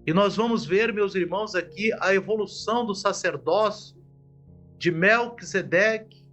E nós vamos ver, meus irmãos, aqui a evolução do sacerdócio de Melquisedeque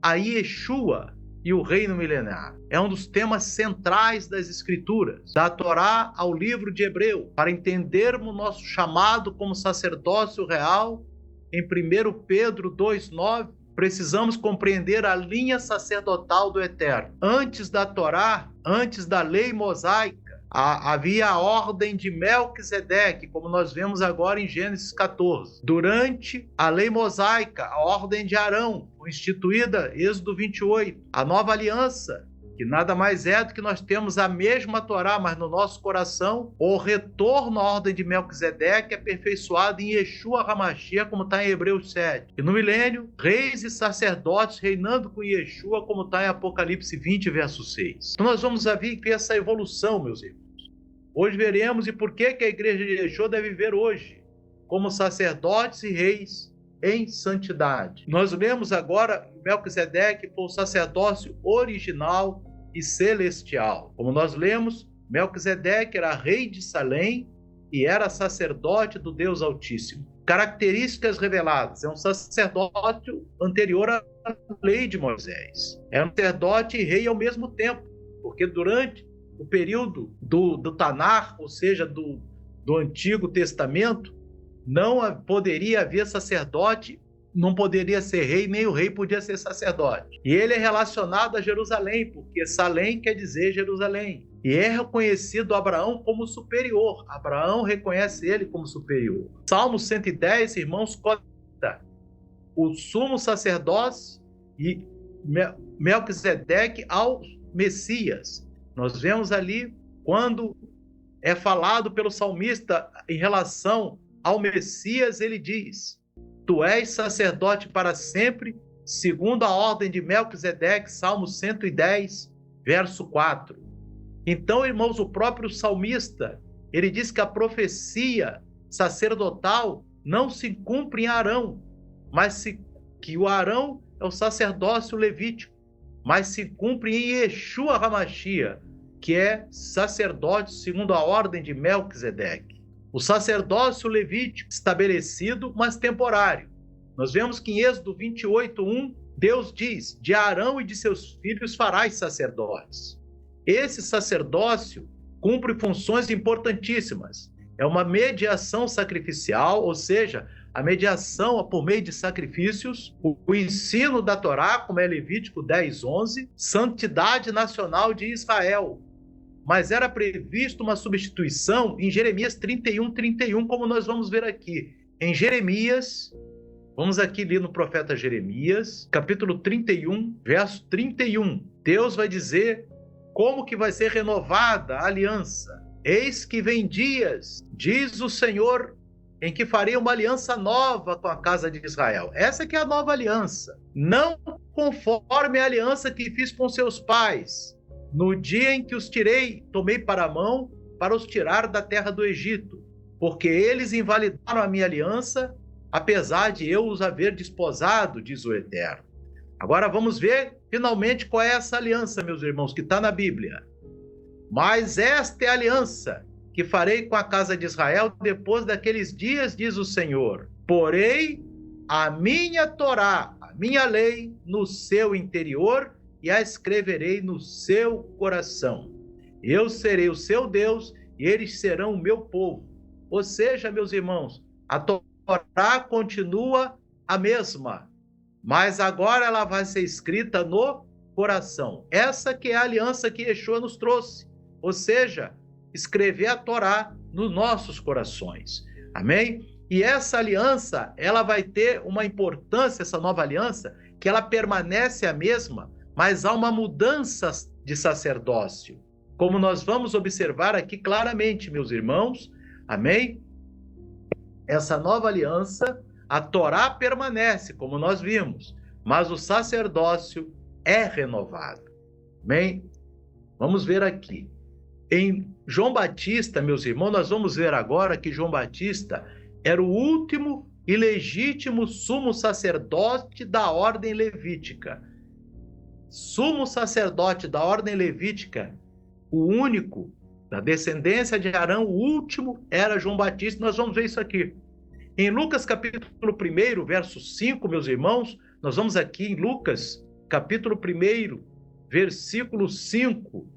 a Yeshua e o reino milenar. É um dos temas centrais das Escrituras, da Torá ao livro de Hebreu, para entendermos nosso chamado como sacerdócio real. Em 1 Pedro 2,9, precisamos compreender a linha sacerdotal do Eterno. Antes da Torá, antes da lei mosaica, havia a ordem de Melquisedeque, como nós vemos agora em Gênesis 14. Durante a lei mosaica, a ordem de Arão, instituída, Êxodo 28. A nova aliança, que nada mais é do que nós temos a mesma Torá, mas no nosso coração, o retorno à ordem de Melquisedeque aperfeiçoado em Yeshua HaMashiach, como está em Hebreus 7. E no milênio, reis e sacerdotes reinando com Yeshua, como está em Apocalipse 20, verso 6. Então nós vamos ver essa evolução, meus irmãos. Hoje veremos e por que a igreja de Yeshua deve viver hoje, como sacerdotes e reis em santidade. Nós lemos agora Melquisedeque foi o sacerdócio original e celestial. Como nós lemos, Melquisedeque era rei de Salém e era sacerdote do Deus Altíssimo. Características reveladas: é um sacerdócio anterior à lei de Moisés. É um sacerdote e rei ao mesmo tempo, porque durante o período do Tanar, ou seja, do Antigo Testamento, não poderia haver sacerdote, não poderia ser rei, nem o rei podia ser sacerdote. E ele é relacionado a Jerusalém, porque Salém quer dizer Jerusalém. E é reconhecido Abraão como superior. Abraão reconhece ele como superior. Salmo 110, irmãos, conta o sumo sacerdócio e Melquisedeque ao Messias. Nós vemos ali quando é falado pelo salmista em relação ao Messias, ele diz: tu és sacerdote para sempre, segundo a ordem de Melquisedeque, Salmo 110, verso 4. Então, irmãos, o próprio salmista, ele diz que a profecia sacerdotal não se cumpre em Arão, mas que o Arão é o sacerdócio levítico, mas se cumpre em Yeshua HaMashiach, que é sacerdote segundo a ordem de Melquisedeque. O sacerdócio levítico estabelecido, mas temporário. Nós vemos que em Êxodo 28:1, Deus diz: de Arão e de seus filhos farás sacerdotes. Esse sacerdócio cumpre funções importantíssimas. É uma mediação sacrificial, ou seja, a mediação por meio de sacrifícios, o ensino da Torá, como é Levítico 10:11, santidade nacional de Israel. Mas era previsto uma substituição em Jeremias 31:31, como nós vamos ver aqui. Em Jeremias, vamos aqui ler no profeta Jeremias, capítulo 31, verso 31. Deus vai dizer como que vai ser renovada a aliança. Eis que vem dias, diz o Senhor, em que farei uma aliança nova com a casa de Israel. Essa que é a nova aliança. Não conforme a aliança que fiz com seus pais, no dia em que os tomei para a mão para os tirar da terra do Egito, porque eles invalidaram a minha aliança, apesar de eu os haver desposado, diz o Eterno. Agora vamos ver finalmente qual é essa aliança, meus irmãos, que está na Bíblia. Mas esta é a aliança que farei com a casa de Israel depois daqueles dias, diz o Senhor. Porei a minha Torá, a minha lei, no seu interior e a escreverei no seu coração. Eu serei o seu Deus e eles serão o meu povo. Ou seja, meus irmãos, a Torá continua a mesma, mas agora ela vai ser escrita no coração. Essa que é a aliança que Yeshua nos trouxe. Ou seja, escrever a Torá nos nossos corações. Amém? E essa aliança, ela vai ter uma importância, essa nova aliança, que ela permanece a mesma, mas há uma mudança de sacerdócio, como nós vamos observar aqui claramente, meus irmãos. Amém? Essa nova aliança, a Torá permanece, como nós vimos, mas o sacerdócio é renovado. Amém? Vamos ver aqui. Em João Batista, meus irmãos, nós vamos ver agora que João Batista era o último e legítimo sumo sacerdote da ordem levítica. Sumo sacerdote da ordem levítica, o único Da descendência de Arão, o último era João Batista. Nós vamos ver isso aqui. Em Lucas capítulo 1, verso 5, meus irmãos, nós vamos aqui em Lucas capítulo 1, versículo 5,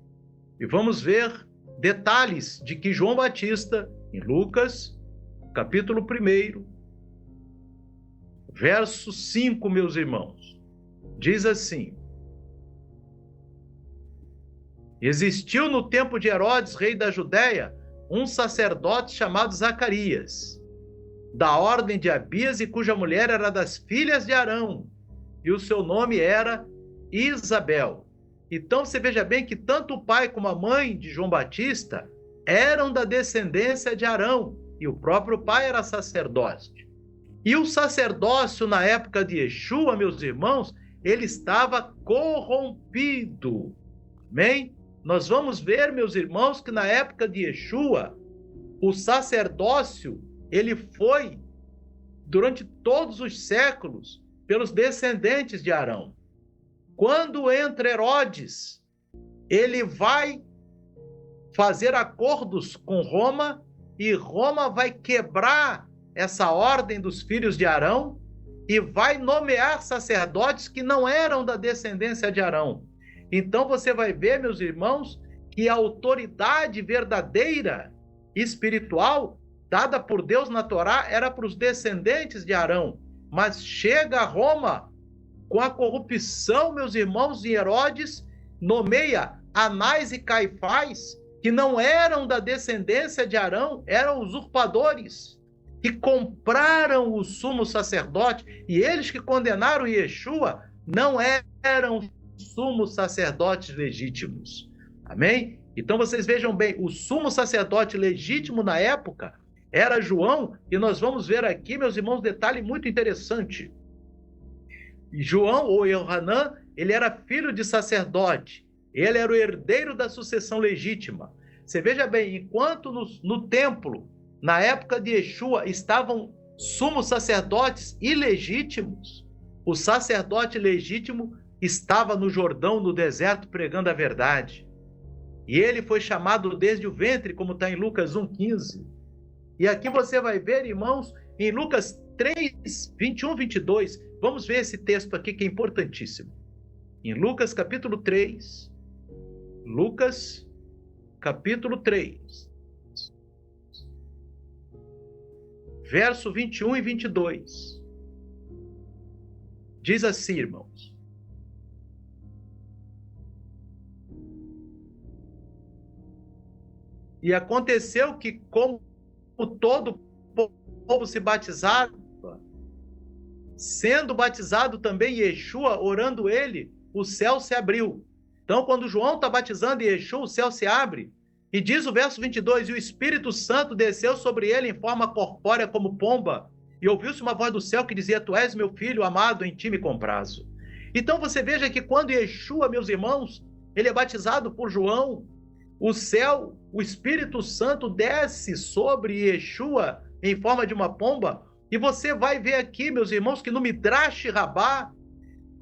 e vamos ver detalhes de que João Batista, em Lucas capítulo 1, verso 5, meus irmãos, diz assim: existiu no tempo de Herodes, rei da Judéia, um sacerdote chamado Zacarias, da ordem de Abias, e cuja mulher era das filhas de Arão, e o seu nome era Isabel. Então você veja bem que tanto o pai como a mãe de João Batista eram da descendência de Arão, e o próprio pai era sacerdote. E o sacerdócio na época de Yeshua, meus irmãos, ele estava corrompido. Amém? Nós vamos ver, meus irmãos, que na época de Yeshua, o sacerdócio, ele foi, durante todos os séculos, pelos descendentes de Arão. Quando entra Herodes, ele vai fazer acordos com Roma, e Roma vai quebrar essa ordem dos filhos de Arão e vai nomear sacerdotes que não eram da descendência de Arão. Então você vai ver, meus irmãos, que a autoridade verdadeira, espiritual, dada por Deus na Torá, era para os descendentes de Arão. Mas chega a Roma, com a corrupção, meus irmãos, e Herodes nomeia Anás e Caifás, que não eram da descendência de Arão, eram usurpadores, que compraram o sumo sacerdote, e eles que condenaram Yeshua não eram sumos sacerdotes legítimos. Amém? Então vocês vejam bem, o sumo sacerdote legítimo na época era João, e nós vamos ver aqui, meus irmãos, detalhe muito interessante. João, ou Yohanan, ele era filho de sacerdote, ele era o herdeiro da sucessão legítima. Você veja bem, enquanto no templo, na época de Yeshua, estavam sumos sacerdotes ilegítimos, o sacerdote legítimo estava no Jordão, no deserto, pregando a verdade. E ele foi chamado desde o ventre, como está em Lucas 1,15. E aqui você vai ver, irmãos, em Lucas 3, 21, 22, vamos ver esse texto aqui que é importantíssimo. Em Lucas capítulo 3, Lucas capítulo 3, verso 21 e 22. Diz assim, irmãos: e aconteceu que, como todo o povo se batizava, sendo batizado também Yeshua, orando ele, o céu se abriu. Então, quando João está batizando Yeshua, o céu se abre. E diz o verso 22, e o Espírito Santo desceu sobre ele em forma corpórea como pomba, e ouviu-se uma voz do céu que dizia: tu és meu filho amado, em ti me comprazo. Então você veja que quando Yeshua, meus irmãos, ele é batizado por João, o céu, o Espírito Santo desce sobre Yeshua em forma de uma pomba. E você vai ver aqui, meus irmãos, que no Midrash Rabbah,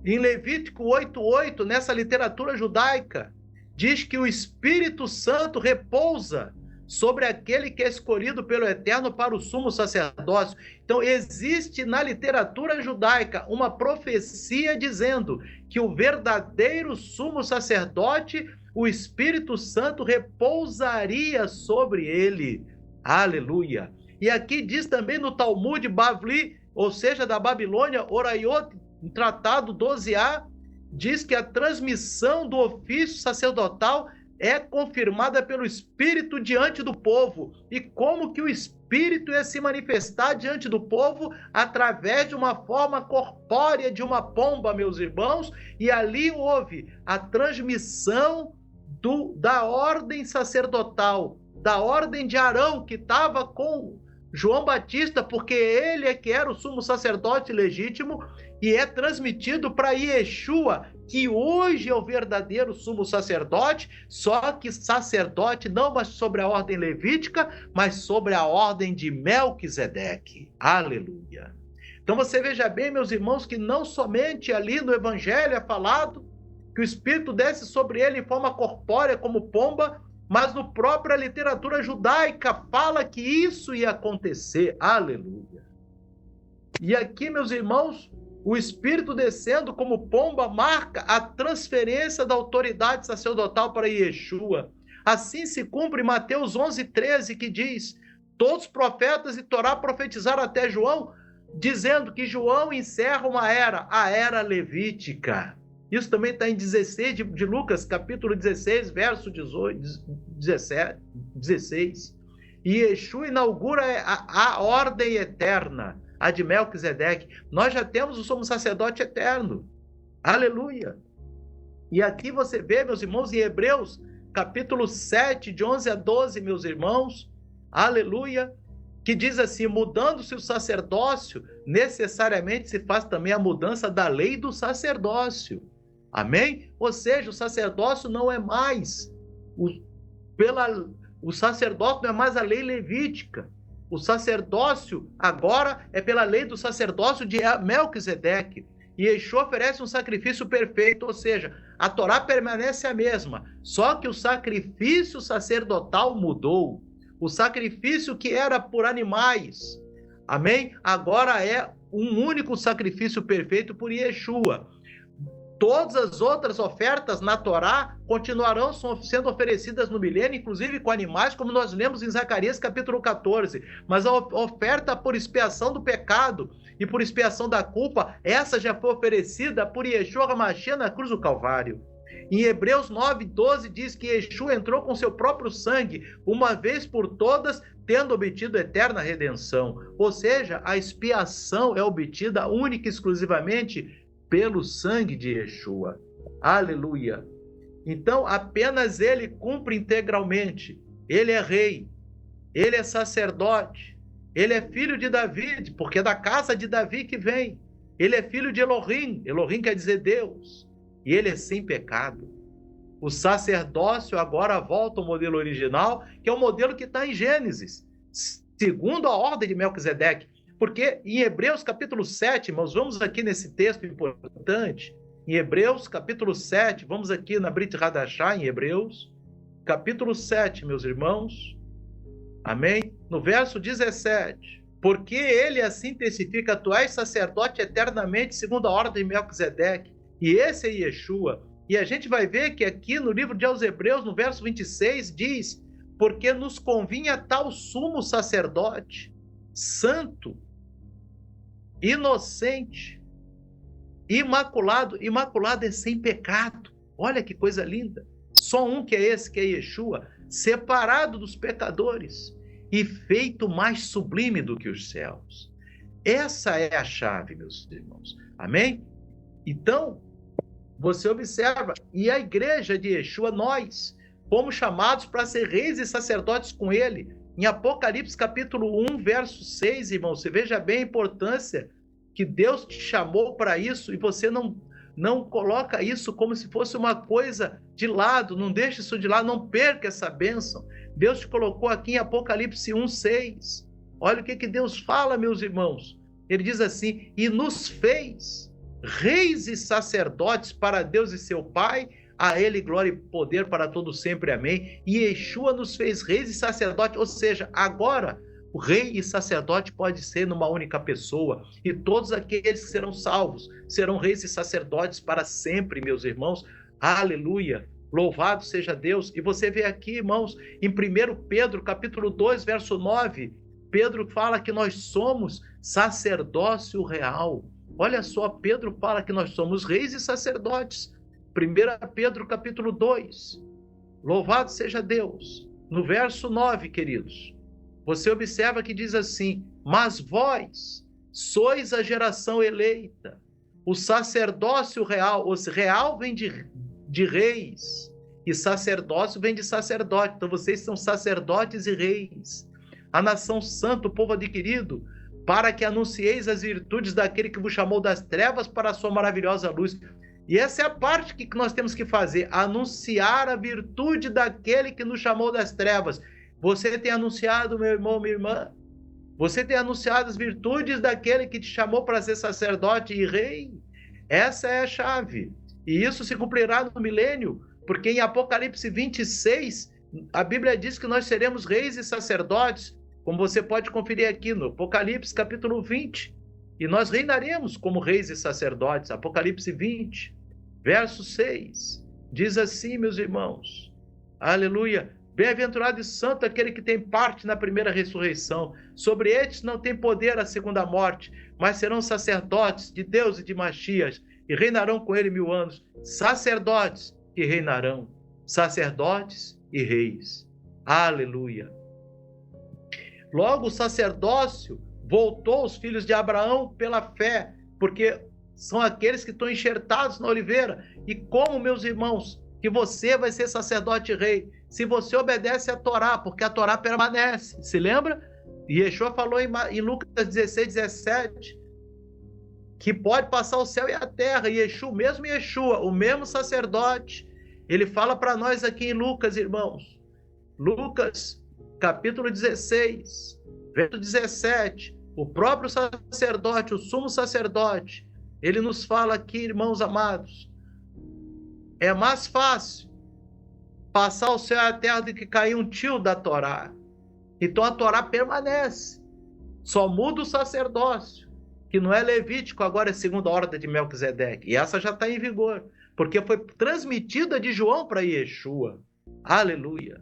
em Levítico 8:8, nessa literatura judaica, diz que o Espírito Santo repousa sobre aquele que é escolhido pelo Eterno para o sumo sacerdócio. Então, existe na literatura judaica uma profecia dizendo que o verdadeiro sumo sacerdote, o Espírito Santo, repousaria sobre ele. Aleluia! E aqui diz também no Talmud Bavli, ou seja, da Babilônia, Oraiot, no tratado 12a, diz que a transmissão do ofício sacerdotal é confirmada pelo Espírito diante do povo. E como que o Espírito ia se manifestar diante do povo? Através de uma forma corpórea de uma pomba, meus irmãos. E ali houve a transmissão da ordem sacerdotal, da ordem de Arão, que estava com João Batista, porque ele é que era o sumo sacerdote legítimo, e é transmitido para Yeshua, que hoje é o verdadeiro sumo sacerdote, só que sacerdote não mais sobre a ordem levítica, mas sobre a ordem de Melquisedeque. Aleluia! Então você veja bem, meus irmãos, que não somente ali no Evangelho é falado que o Espírito desce sobre ele em forma corpórea como pomba, mas no própria literatura judaica fala que isso ia acontecer. Aleluia. E aqui, meus irmãos, o Espírito descendo como pomba marca a transferência da autoridade sacerdotal para Yeshua. Assim se cumpre Mateus 11:13, que diz: todos os profetas e Torá profetizaram até João, dizendo que João encerra uma era, a era levítica. Isso também está em 16 de Lucas, capítulo 16, verso 16. E Yeshua inaugura a ordem eterna, a de Melquisedeque. Nós já temos o sumo sacerdote eterno. Aleluia. E aqui você vê, meus irmãos, em Hebreus, capítulo 7, de 11 a 12, meus irmãos, aleluia, que diz assim: mudando-se o sacerdócio, necessariamente se faz também a mudança da lei do sacerdócio. Amém? Ou seja, o sacerdócio não é mais o sacerdócio não é mais a lei levítica. O sacerdócio agora é pela lei do sacerdócio de Melquisedeque. E Yeshua oferece um sacrifício perfeito, ou seja, a Torá permanece a mesma, só que o sacrifício sacerdotal mudou. O sacrifício que era por animais, amém? Agora é um único sacrifício perfeito por Yeshua. Todas as outras ofertas na Torá continuarão sendo oferecidas no milênio, inclusive com animais, como nós lemos em Zacarias capítulo 14. Mas a oferta por expiação do pecado e por expiação da culpa, essa já foi oferecida por Yeshua HaMashiach na cruz do Calvário. Em Hebreus 9:12 diz que Yeshua entrou com seu próprio sangue, uma vez por todas, tendo obtido eterna redenção. Ou seja, a expiação é obtida única e exclusivamente pelo sangue de Yeshua. Aleluia. Então, apenas ele cumpre integralmente. Ele é rei, ele é sacerdote, ele é filho de Davi, porque é da casa de Davi que vem. Ele é filho de Elohim, Elohim quer dizer Deus, e ele é sem pecado. O sacerdócio agora volta ao modelo original, que é o modelo que está em Gênesis, segundo a ordem de Melquisedeque. Porque em Hebreus capítulo 7, irmãos, vamos aqui nesse texto importante, em Hebreus capítulo 7, vamos aqui na Brit Hadashah, em Hebreus, capítulo 7, meus irmãos, amém? No verso 17, porque ele assim testifica: tu és sacerdote eternamente segundo a ordem de Melquisedeque, e esse é Yeshua. E a gente vai ver que aqui no livro de aos Hebreus, no verso 26, diz: porque nos convinha tal sumo sacerdote, santo, inocente, imaculado. Imaculado é sem pecado. Olha que coisa linda. Só um que é esse, que é Yeshua, separado dos pecadores e feito mais sublime do que os céus. Essa é a chave, meus irmãos. Amém? Então, você observa, e a igreja de Yeshua, nós fomos chamados para ser reis e sacerdotes com ele. Em Apocalipse capítulo 1, verso 6, irmão, você veja bem a importância que Deus te chamou para isso, e você não coloca isso como se fosse uma coisa de lado, não deixe isso de lado, não perca essa bênção. Deus te colocou aqui em Apocalipse 1, 6. Olha o que Deus fala, meus irmãos. Ele diz assim: e nos fez reis e sacerdotes para Deus e seu Pai, a ele glória e poder para todos sempre, amém. E Yeshua nos fez reis e sacerdotes, ou seja, agora o rei e sacerdote pode ser numa única pessoa, e todos aqueles que serão salvos serão reis e sacerdotes para sempre, meus irmãos. Aleluia, louvado seja Deus. E você vê aqui, irmãos, em 1 Pedro capítulo 2, verso 9, Pedro fala que nós somos sacerdócio real. Olha só, Pedro fala que nós somos reis e sacerdotes. 1 Pedro capítulo 2, louvado seja Deus. No verso 9, queridos, você observa que diz assim: mas vós sois a geração eleita, o sacerdócio real. O real vem de reis, e sacerdócio vem de sacerdote. Então vocês são sacerdotes e reis, a nação santa, o povo adquirido, para que anuncieis as virtudes daquele que vos chamou das trevas para a sua maravilhosa luz. E essa é a parte que nós temos que fazer: anunciar a virtude daquele que nos chamou das trevas. Você tem anunciado, meu irmão, minha irmã? Você tem anunciado as virtudes daquele que te chamou para ser sacerdote e rei? Essa é a chave. E isso se cumprirá no milênio, porque em Apocalipse 26 A Bíblia diz que nós seremos reis e sacerdotes, como você pode conferir aqui no Apocalipse capítulo 20. E nós reinaremos como reis e sacerdotes. Apocalipse 20, verso 6. Diz assim, meus irmãos. Aleluia. Bem-aventurado e santo aquele que tem parte na primeira ressurreição. Sobre estes não tem poder a segunda morte, mas serão sacerdotes de Deus e de Messias, e reinarão com ele 1000 anos. Sacerdotes que reinarão. Sacerdotes e reis. Aleluia. Logo, o sacerdócio voltou aos filhos de Abraão pela fé, porque são aqueles que estão enxertados na oliveira. E como, meus irmãos, que você vai ser sacerdote e rei se você obedece a Torá, porque a Torá permanece. Se lembra? E Yeshua falou em Lucas 16, 17, que pode passar o céu e a terra. E Yeshua, o mesmo sacerdote, ele fala para nós aqui em Lucas, irmãos. Lucas, capítulo 16, verso 17. O próprio sacerdote, o sumo sacerdote, ele nos fala aqui, irmãos amados, é mais fácil passar o céu e a terra do que cair um tio da Torá. Então a Torá permanece. Só muda o sacerdócio, que não é levítico, agora é segunda ordem de Melquisedeque. E essa já está em vigor, porque foi transmitida de João para Yeshua. Aleluia.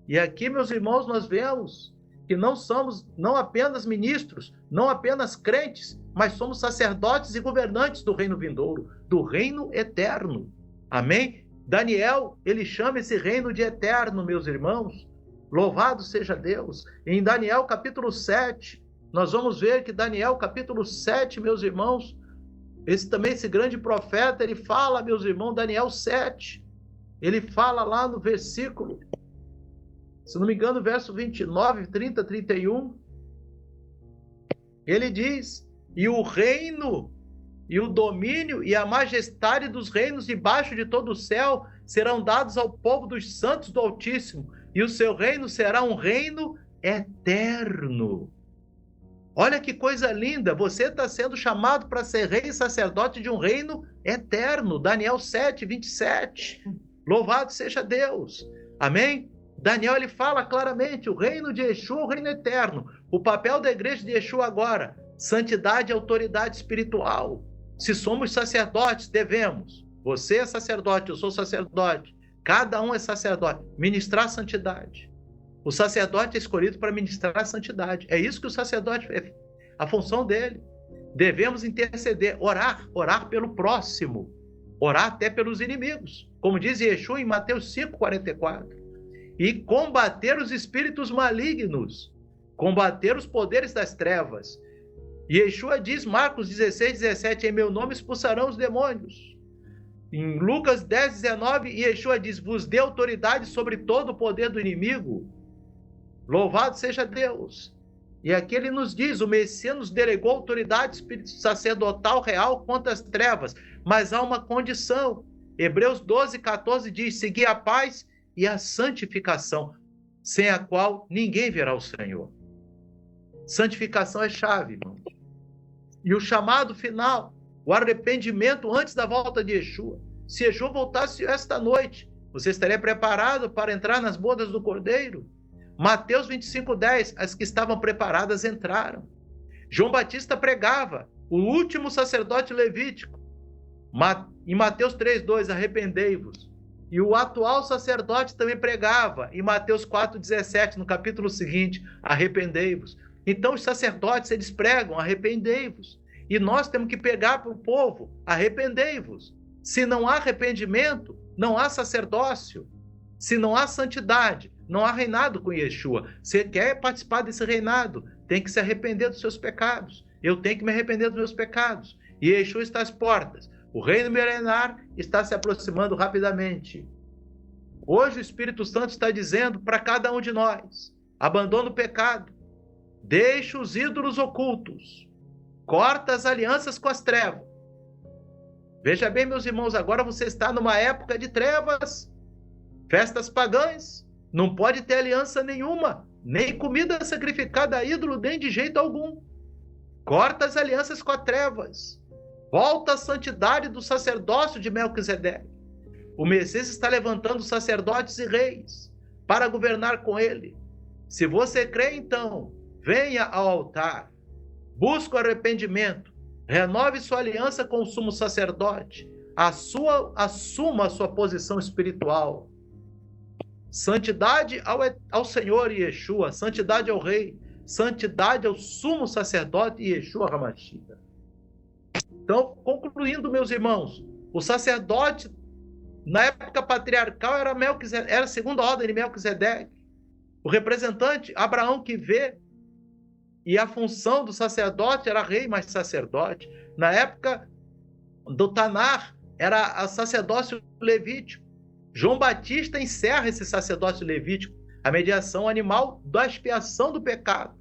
E aqui, meus irmãos, nós vemos que não somos não apenas ministros, não apenas crentes, mas somos sacerdotes e governantes do reino vindouro, do reino eterno. Amém? Daniel, ele chama esse reino de eterno, meus irmãos. Louvado seja Deus. Em Daniel capítulo 7, nós vamos ver que Daniel capítulo 7, meus irmãos, esse grande profeta, ele fala, meus irmãos, Daniel 7, ele fala lá no versículo, se não me engano, verso 29, 30, 31, ele diz, e o reino e o domínio e a majestade dos reinos debaixo de todo o céu serão dados ao povo dos santos do Altíssimo, e o seu reino será um reino eterno. Olha que coisa linda, você está sendo chamado para ser rei e sacerdote de um reino eterno. Daniel 7, 27. Louvado seja Deus. Amém? Daniel, ele fala claramente, o reino de Yeshua é o reino eterno. O papel da igreja de Yeshua agora, santidade e autoridade espiritual. Se somos sacerdotes, devemos. Você é sacerdote, eu sou sacerdote. Cada um é sacerdote. Ministrar santidade. O sacerdote é escolhido para ministrar a santidade. É isso que o sacerdote é, a função dele. Devemos interceder, orar pelo próximo, orar até pelos inimigos, como diz Yeshua em Mateus 5:44. E combater os espíritos malignos, combater os poderes das trevas. Yeshua diz, Marcos 16, 17, em meu nome expulsarão os demônios. Em Lucas 10, 19, Yeshua diz, vos dê autoridade sobre todo o poder do inimigo. Louvado seja Deus. E aqui ele nos diz, o Messias nos delegou autoridade sacerdotal real contra as trevas, mas há uma condição. Hebreus 12, 14 diz, segui a paz e a santificação, sem a qual ninguém verá o Senhor. Santificação é chave, irmãos. E o chamado final, o arrependimento antes da volta de Yeshua. Se Yeshua voltasse esta noite, você estaria preparado para entrar nas bodas do Cordeiro? Mateus 25:10, as que estavam preparadas entraram. João Batista pregava, o último sacerdote levítico. Em Mateus 3:2, arrependei-vos. E o atual sacerdote também pregava, em Mateus 4:17, no capítulo seguinte, arrependei-vos. Então os sacerdotes, eles pregam, arrependei-vos. E nós temos que pegar para o povo, arrependei-vos. Se não há arrependimento, não há sacerdócio. Se não há santidade, não há reinado com Yeshua. Você quer participar desse reinado, tem que se arrepender dos seus pecados. Eu tenho que me arrepender dos meus pecados. E Yeshua está às portas. O reino milenar está se aproximando rapidamente. Hoje o Espírito Santo está dizendo para cada um de nós, abandona o pecado, deixa os ídolos ocultos, corta as alianças com as trevas. Veja bem, meus irmãos, agora você está numa época de trevas, festas pagãs, não pode ter aliança nenhuma, nem comida sacrificada a ídolo, nem de jeito algum. Corta as alianças com as trevas. Volta à santidade do sacerdócio de Melquisedeque. O Messias está levantando sacerdotes e reis. para governar com ele. Se você crê, então, venha ao altar, busque o arrependimento, renove sua aliança com o sumo sacerdote, assuma a sua posição espiritual. Santidade ao Senhor Yeshua, santidade ao Rei, santidade ao sumo sacerdote Yeshua HaMashiach. Então, concluindo, meus irmãos, o sacerdote, na época patriarcal, era a segunda ordem de Melquisedeque. O representante, Abraão, que vê, e a função do sacerdote era rei mais sacerdote. Na época do Tanar, era o sacerdócio levítico. João Batista encerra esse sacerdócio levítico, a mediação animal da expiação do pecado.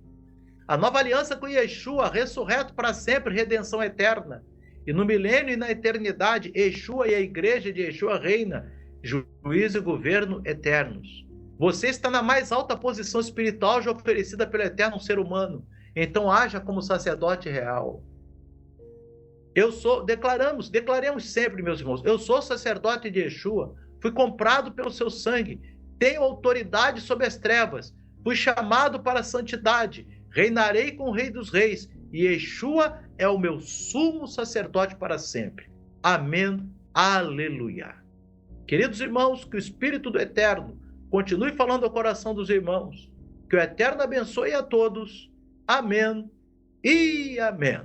A nova aliança com Yeshua, ressurreto para sempre, redenção eterna. E no milênio e na eternidade, Yeshua e a igreja de Yeshua reina, juízo e governo eternos. Você está na mais alta posição espiritual já oferecida pelo eterno ser humano. Então haja como sacerdote real. Declaremos sempre, meus irmãos, eu sou sacerdote de Yeshua, fui comprado pelo seu sangue, tenho autoridade sobre as trevas, fui chamado para a santidade, reinarei com o Rei dos Reis, e Yeshua é o meu sumo sacerdote para sempre. Amém. Aleluia. Queridos irmãos, que o Espírito do Eterno continue falando ao coração dos irmãos, que o Eterno abençoe a todos. Amém e amém.